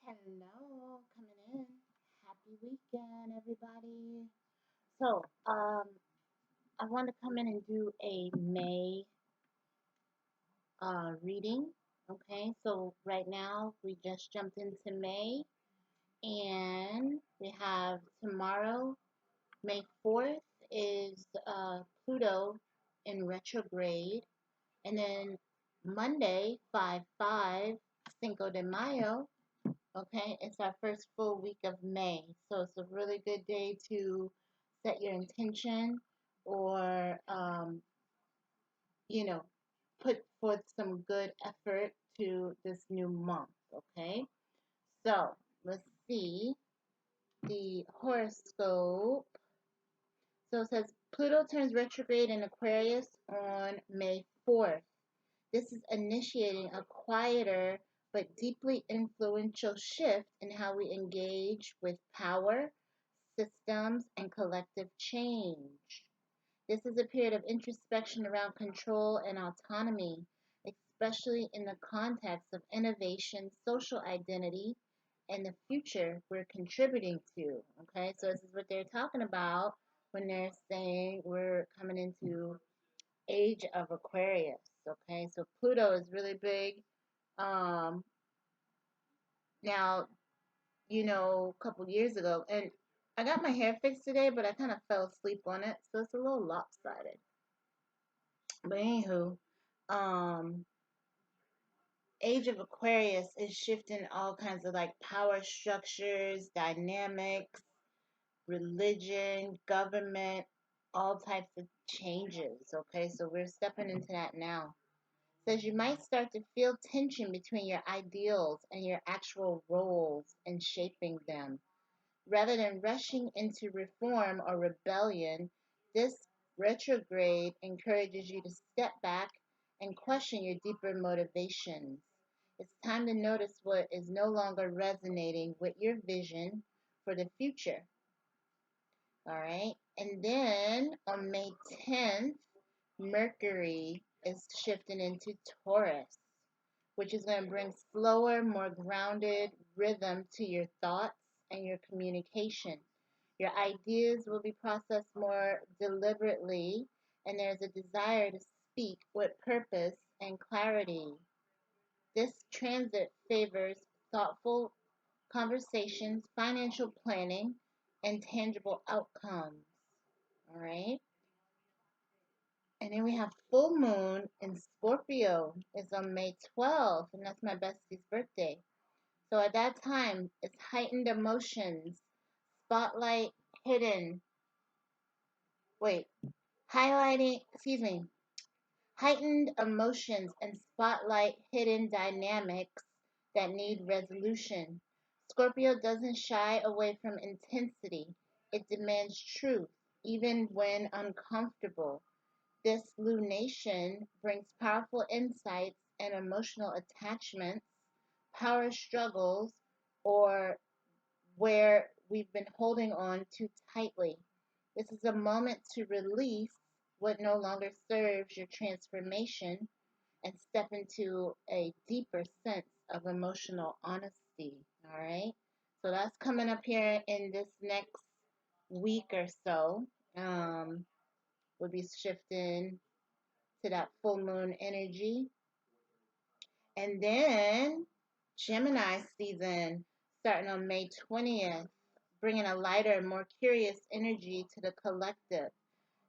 Hello, coming in. Happy weekend, everybody. So, I want to come in and do a May reading. Okay, so right now we just jumped into May, and we have tomorrow, May 4th, is Pluto in retrograde, and then Monday, 5/5, Cinco de Mayo. Okay, it's our first full week of May. So it's a really good day to set your intention or, you know, put forth some good effort to this new month. Okay, so let's see the horoscope. So it says Pluto turns retrograde in Aquarius on May 4th. This is initiating a quieter but deeply influential shift in how we engage with power, systems, and collective change. This is a period of introspection around control and autonomy, especially in the context of innovation, social identity, and the future we're contributing to. Okay, so this is what they're talking about when they're saying we're coming into age of Aquarius. Okay, so Pluto is really big. Um, Now, a couple years ago, and I got my hair fixed today, but I kind of fell asleep on it, so it's a little lopsided. But anywho, um, age of Aquarius is shifting all kinds of like power structures, dynamics, religion, government, all types of changes. Okay, so we're stepping into that now. Says you might start to feel tension between your ideals and your actual roles in shaping them. Rather than rushing into reform or rebellion, this retrograde encourages you to step back and question your deeper motivations. It's time to notice what is no longer resonating with your vision for the future. All right. And then on May 10th, Mercury is shifting into Taurus, which is going to bring slower, more grounded rhythm to your thoughts and your communication. Your ideas will be processed more deliberately, and there's a desire to speak with purpose and clarity. This transit favors thoughtful conversations, financial planning, and tangible outcomes. All right. And then we have full moon in Scorpio. It's on May 12th, and that's my bestie's birthday. So at that time, it's heightened emotions, spotlight hidden, wait, highlighting, excuse me, heightened emotions and spotlight hidden dynamics that need resolution. Scorpio doesn't shy away from intensity, it demands truth, even when uncomfortable. This lunation brings powerful insights and emotional attachments, power struggles, or where we've been holding on too tightly. This is a moment to release what no longer serves your transformation and step into a deeper sense of emotional honesty. All right. So that's coming up here in this next week or so. We'll be shifting to that full moon energy. And then Gemini season starting on May 20th, bringing a lighter, more curious energy to the collective.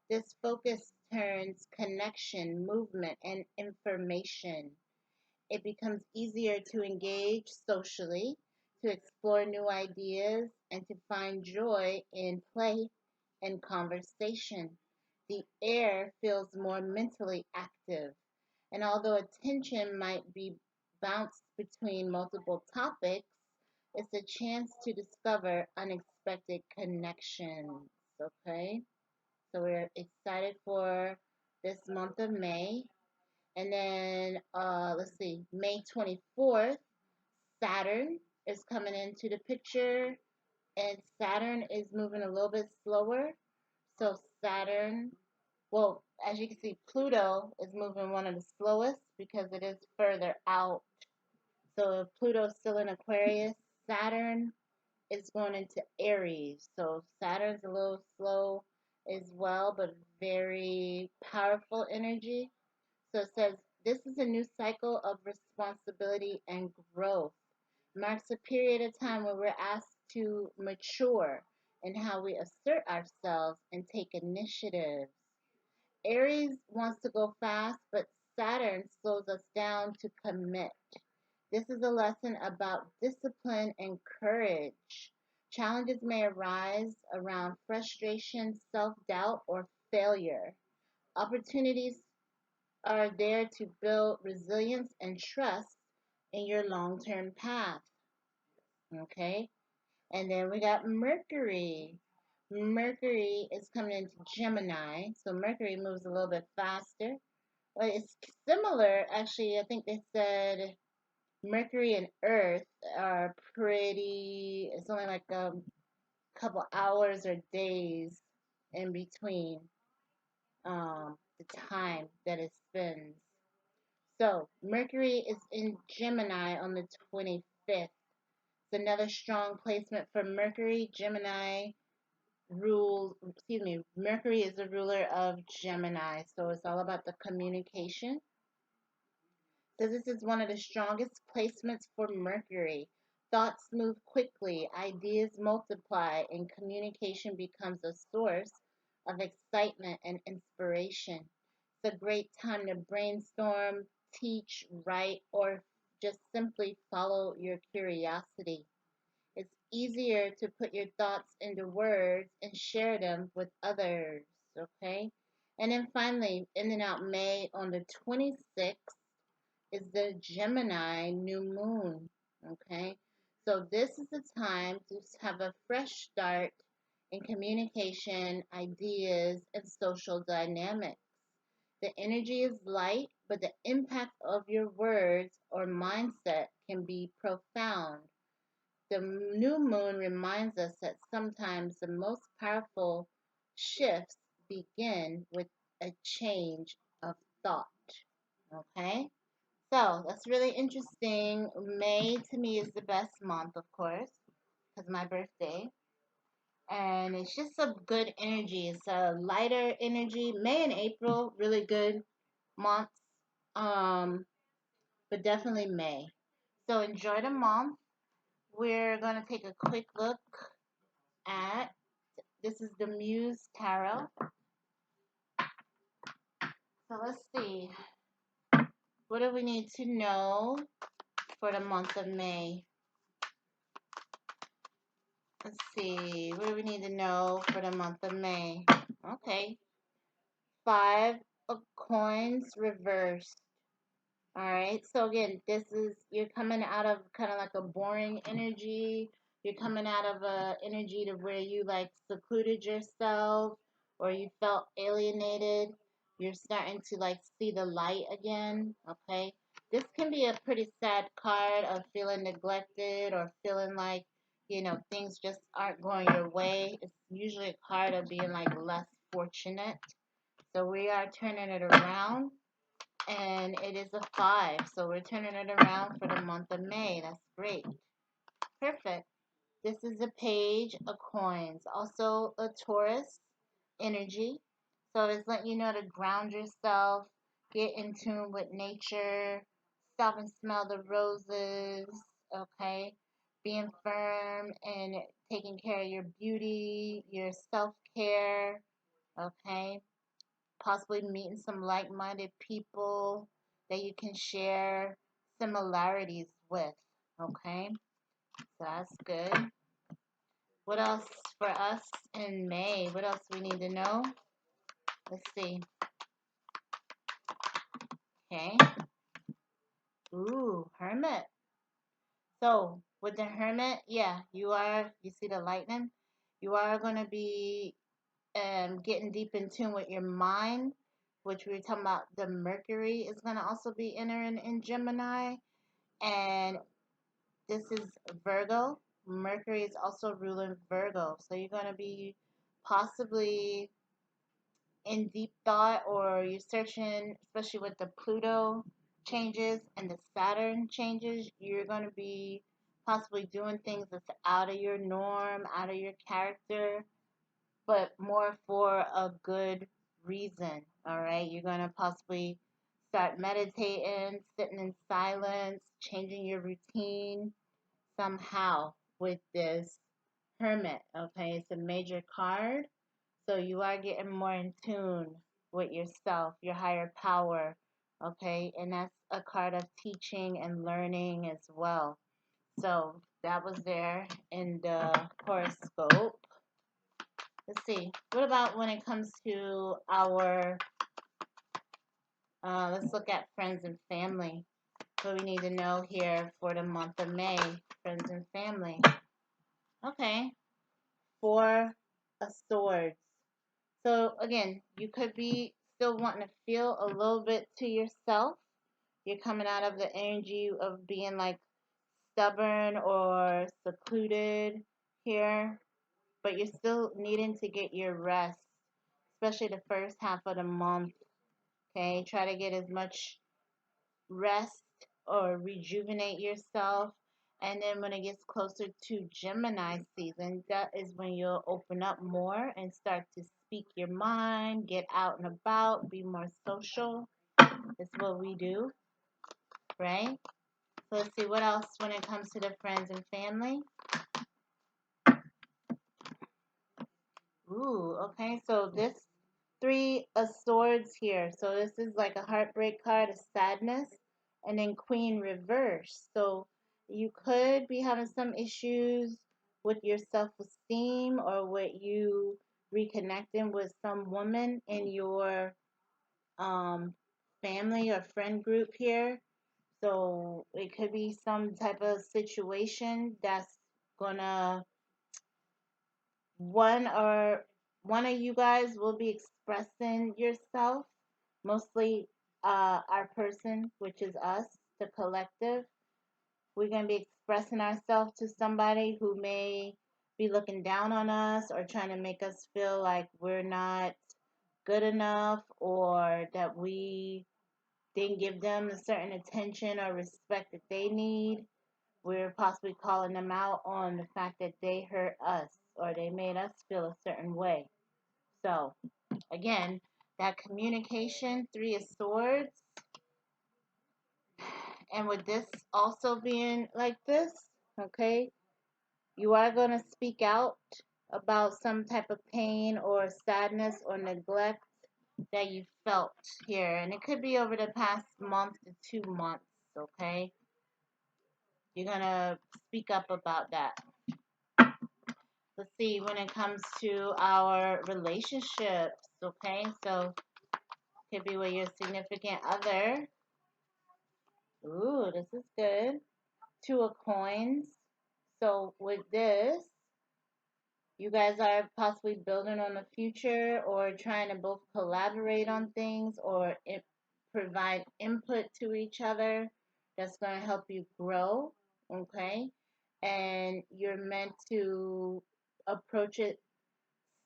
This focus turns connection, movement, and information. It becomes easier to engage socially, to explore new ideas, and to find joy in play and conversation. The air feels more mentally active, and although attention might be bounced between multiple topics, it's a chance to discover unexpected connections. Okay? So we're excited for this month of May. And then, let's see, May 24th, Saturn is coming into the picture, and Saturn is moving a little bit slower. So, Saturn, well, as you can see, Pluto is moving one of the slowest because it is further out. So, if Pluto's still in Aquarius, Saturn is going into Aries. So Saturn's a little slow as well, but very powerful energy. So it says this is a new cycle of responsibility and growth. Marks a period of time where we're asked to mature in how we assert ourselves and take initiatives. Aries wants to go fast, but Saturn slows us down to commit. This is a lesson about discipline and courage. Challenges may arise around frustration, self doubt, or failure. Opportunities are there to build resilience and trust in your long term path. Okay? And then we got Mercury. Mercury is coming into Gemini, so Mercury moves a little bit faster. Well, it's similar, actually. I think they said Mercury and Earth are pretty, it's only like a couple hours or days in between the time that it spends. So, Mercury is in Gemini on the 25th. It's another strong placement for Mercury. Mercury is the ruler of Gemini. So, it's all about the communication. So this is one of the strongest placements for Mercury. Thoughts move quickly, ideas multiply, and communication becomes a source of excitement and inspiration. It's a great time to brainstorm, teach, write, or just simply follow your curiosity. It's easier to put your thoughts into words and share them with others, okay? And then finally, ending out May on the 26th, is the Gemini new moon. Okay, so this is the time to have a fresh start in communication, ideas, and social dynamics. The energy is light, but the impact of your words or mindset can be profound. The new moon reminds us that sometimes the most powerful shifts begin with a change of thought. Okay? So that's really interesting. May to me is the best month, of course, because my birthday. And it's just a good energy. It's a lighter energy. May and April, really good months. Um, but definitely May. So enjoy the month. We're going to take a quick look at this is the Muse Tarot. So let's see. What do we need to know for the month of May? Let's see, what do we need to know for the month of May? Okay, 5 of coins reversed. All right, so again, this is you're coming out of kind of like a boring energy. You're coming out of a energy to where you like secluded yourself or you felt alienated. You're starting to like see the light again. Okay, this can be a pretty sad card of feeling neglected or feeling like things just aren't going your way. It's usually a card of being like less fortunate. So we are turning it around and it is a 5. So we're turning it around for the month of May. That's great. Perfect. This is a page of coins. Also a Taurus energy. So it's letting you know to ground yourself, get in tune with nature, stop and smell the roses, okay? Being firm and taking care of your beauty, your self-care, okay? Possibly meeting some like-minded people that you can share similarities with, okay? So that's good. What else for us in May? What else we need to know? Let's see. Okay. Ooh, Hermit. So with the Hermit, yeah, you see the lightning? You are going to be getting deep in tune with your mind, which we were talking about. The Mercury is going to also be entering in Gemini. And this is Virgo. Mercury is also ruling Virgo. So you're going to be possibly in deep thought or you're searching, especially with the Pluto changes and the Saturn changes, you're going to be possibly doing things that's out of your norm, out of your character, but more for a good reason. All right. You're going to possibly start meditating, sitting in silence, changing your routine somehow with this Hermit. Okay. It's a major card. So you are getting more in tune with yourself, your higher power. Okay. And that's a card of teaching and learning as well. So that was there in the horoscope. Let's see. What about when it comes to our, let's look at friends and family. What we need to know here for the month of May, friends and family. Okay. Four of Swords. So again, you could be still wanting to feel a little bit to yourself. You're coming out of the energy of being like stubborn or secluded here, but you're still needing to get your rest, especially the first half of the month. Okay, try to get as much rest or rejuvenate yourself. And then when it gets closer to Gemini season, that is when you'll open up more and start to speak your mind, get out and about, be more social. That's what we do, right? So let's see what else when it comes to the friends and family. Ooh, okay. So this Three of Swords here. So this is like a heartbreak card, a sadness, and then Queen reverse. So you could be having some issues with your self-esteem or with you reconnecting with some woman in your um, family or friend group here. So it could be some type of situation that's gonna one or one of you guys will be expressing yourself, mostly our person, which is us, the collective. We're going to be expressing ourselves to somebody who may be looking down on us or trying to make us feel like we're not good enough or that we didn't give them a certain attention or respect that they need. We're possibly calling them out on the fact that they hurt us or they made us feel a certain way. So, again, that communication, Three of Swords, and with this also being like this, okay, you are going to speak out about some type of pain or sadness or neglect that you felt here. And it could be over the past month to 2 months, okay? You're going to speak up about that. Let's see, when it comes to our relationships, okay? So, could be with your significant other. Ooh, this is good. Two of Coins. So, with this, you guys are possibly building on the future or trying to both collaborate on things or provide input to each other that's going to help you grow, okay? And you're meant to approach it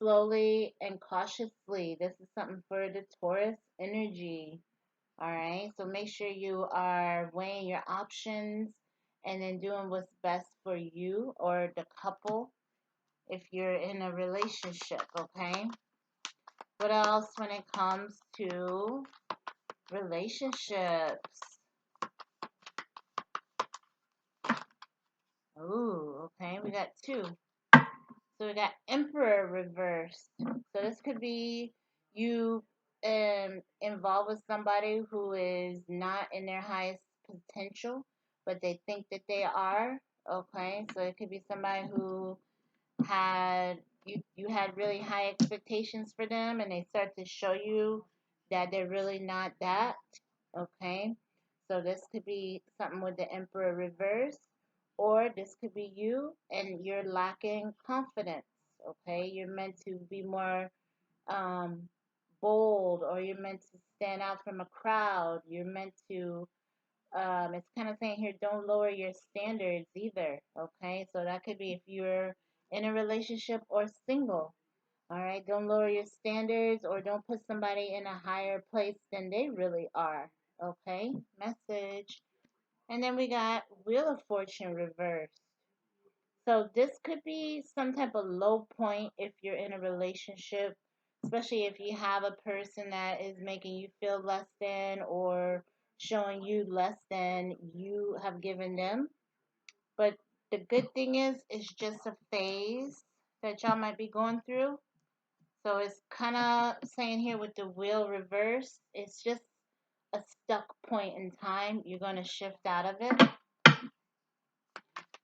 slowly and cautiously. This is something for the Taurus energy. All right. So make sure you are weighing your options and then doing what's best for you or the couple if you're in a relationship. Okay. What else when it comes to relationships? Ooh, okay. We got two. So we got Emperor reversed. So this could be you involved with somebody who is not in their highest potential, but they think that they are. Okay, so it could be somebody who had you had really high expectations for them, and they start to show you that they're really not that. Okay, so this could be something with the Emperor reverse, or this could be you and you're lacking confidence. Okay, you're meant to be more um, bold, or you're meant to stand out from a crowd. You're meant to, it's kind of saying here, don't lower your standards either. Okay, so that could be if you're in a relationship or single. All right, don't lower your standards or don't put somebody in a higher place than they really are. Okay, message. And then we got Wheel of Fortune reversed. So this could be some type of low point if you're in a relationship, especially if you have a person that is making you feel less than or showing you less than you have given them. But the good thing is, it's just a phase that y'all might be going through. So it's kind of saying here with the wheel reverse, it's just a stuck point in time. You're going to shift out of it.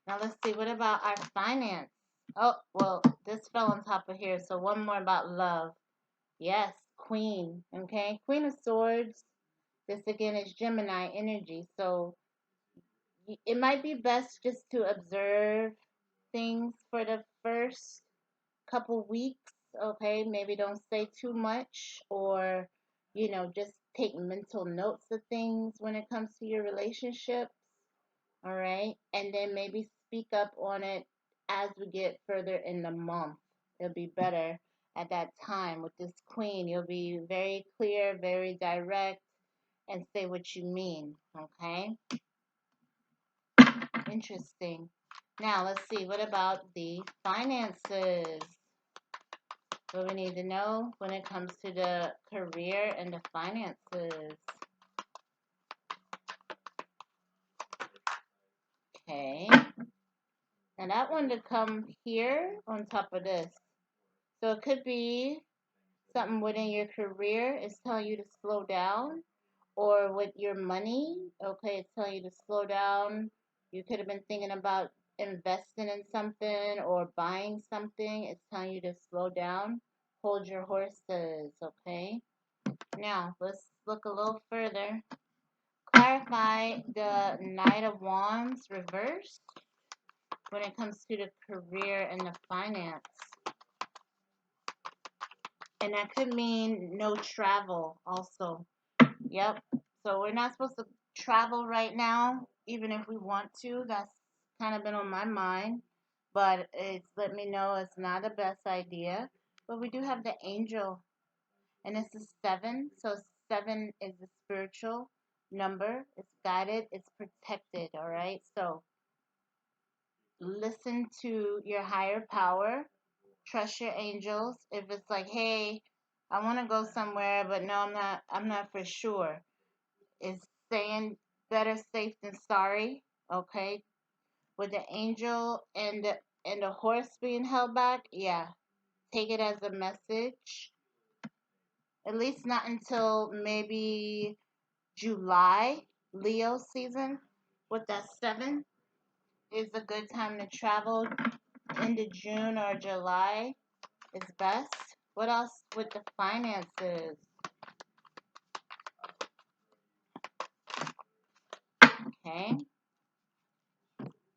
Now let's see, what about our finance? Oh, well, this fell on top of here. So one more about love. Yes, Queen. Okay, Queen of Swords. This again is Gemini energy. So it might be best just to observe things for the first couple weeks. Okay, maybe don't say too much, or just take mental notes of things when it comes to your relationships. All right, and then maybe speak up on it as we get further in the month. It'll be better at that time with this queen. You'll be very clear, very direct, and say what you mean. Okay, interesting. Now let's see, what about the finances? What we need to know when it comes to the career and the finances. Okay. And that one to come here on top of this. So it could be something within your career is telling you to slow down, or with your money, okay, it's telling you to slow down. You could have been thinking about investing in something or buying something. It's telling you to slow down. Hold your horses, okay? Now, let's look a little further. Clarify the Knight of Wands reverse when it comes to the career and the finance. And that could mean no travel also. Yep. So we're not supposed to travel right now, even if we want to. That's kind of been on my mind. But it's let me know it's not the best idea. But we do have the angel, and it's a 7. So 7 is the spiritual number. It's guided, it's protected. All right. So listen to your higher power. Trust your angels. If it's like, hey, I want to go somewhere, but no, I'm not for sure. It's saying better safe than sorry. Okay. With the angel and the horse being held back, yeah. Take it as a message. At least not until maybe July, Leo season. With that 7 is a good time to travel. Into June or July is best. What else with the finances? Okay.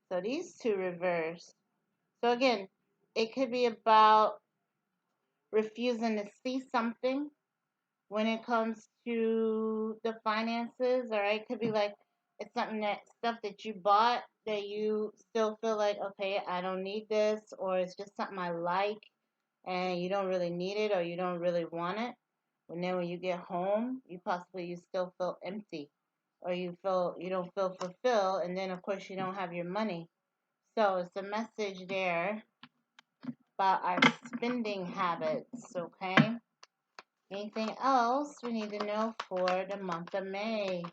So these two reverse. So again, it could be about refusing to see something when it comes to the finances, or it could be like it's something that stuff that you bought that you still feel like, okay, I don't need this, or it's just something I like and you don't really need it or you don't really want it. And then when you get home, you still feel empty, or you don't feel fulfilled, and then of course you don't have your money. So it's a message there about our spending habits, okay? Anything else we need to know for the month of May?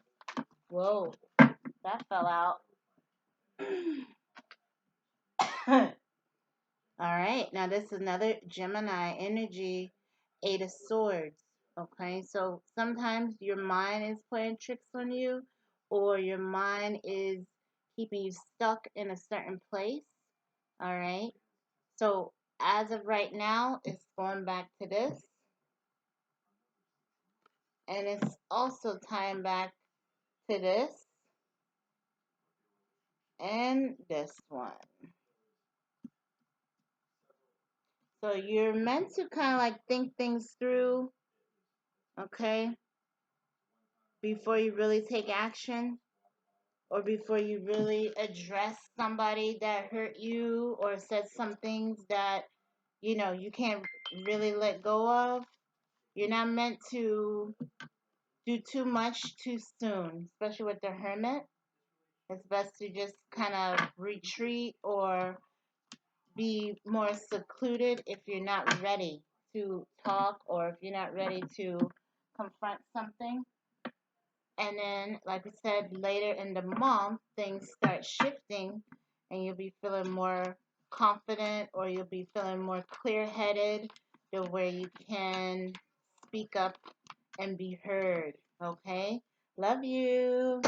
Whoa, that fell out. All right, now this is another Gemini energy, 8 of Swords. Okay, so sometimes your mind is playing tricks on you, or your mind is keeping you stuck in a certain place. All right, so as of right now, it's going back to this, and it's also tying back to this and this one. So you're meant to kind of like think things through, okay, before you really take action, or before you really address somebody that hurt you or said some things that you can't really let go of. You're not meant to do too much too soon, especially with the hermit. It's best to just kind of retreat, or be more secluded if you're not ready to talk or if you're not ready to confront something. And then, like we said, later in the month, things start shifting and you'll be feeling more confident or you'll be feeling more clear headed to where you can speak up and be heard. Okay? Love you.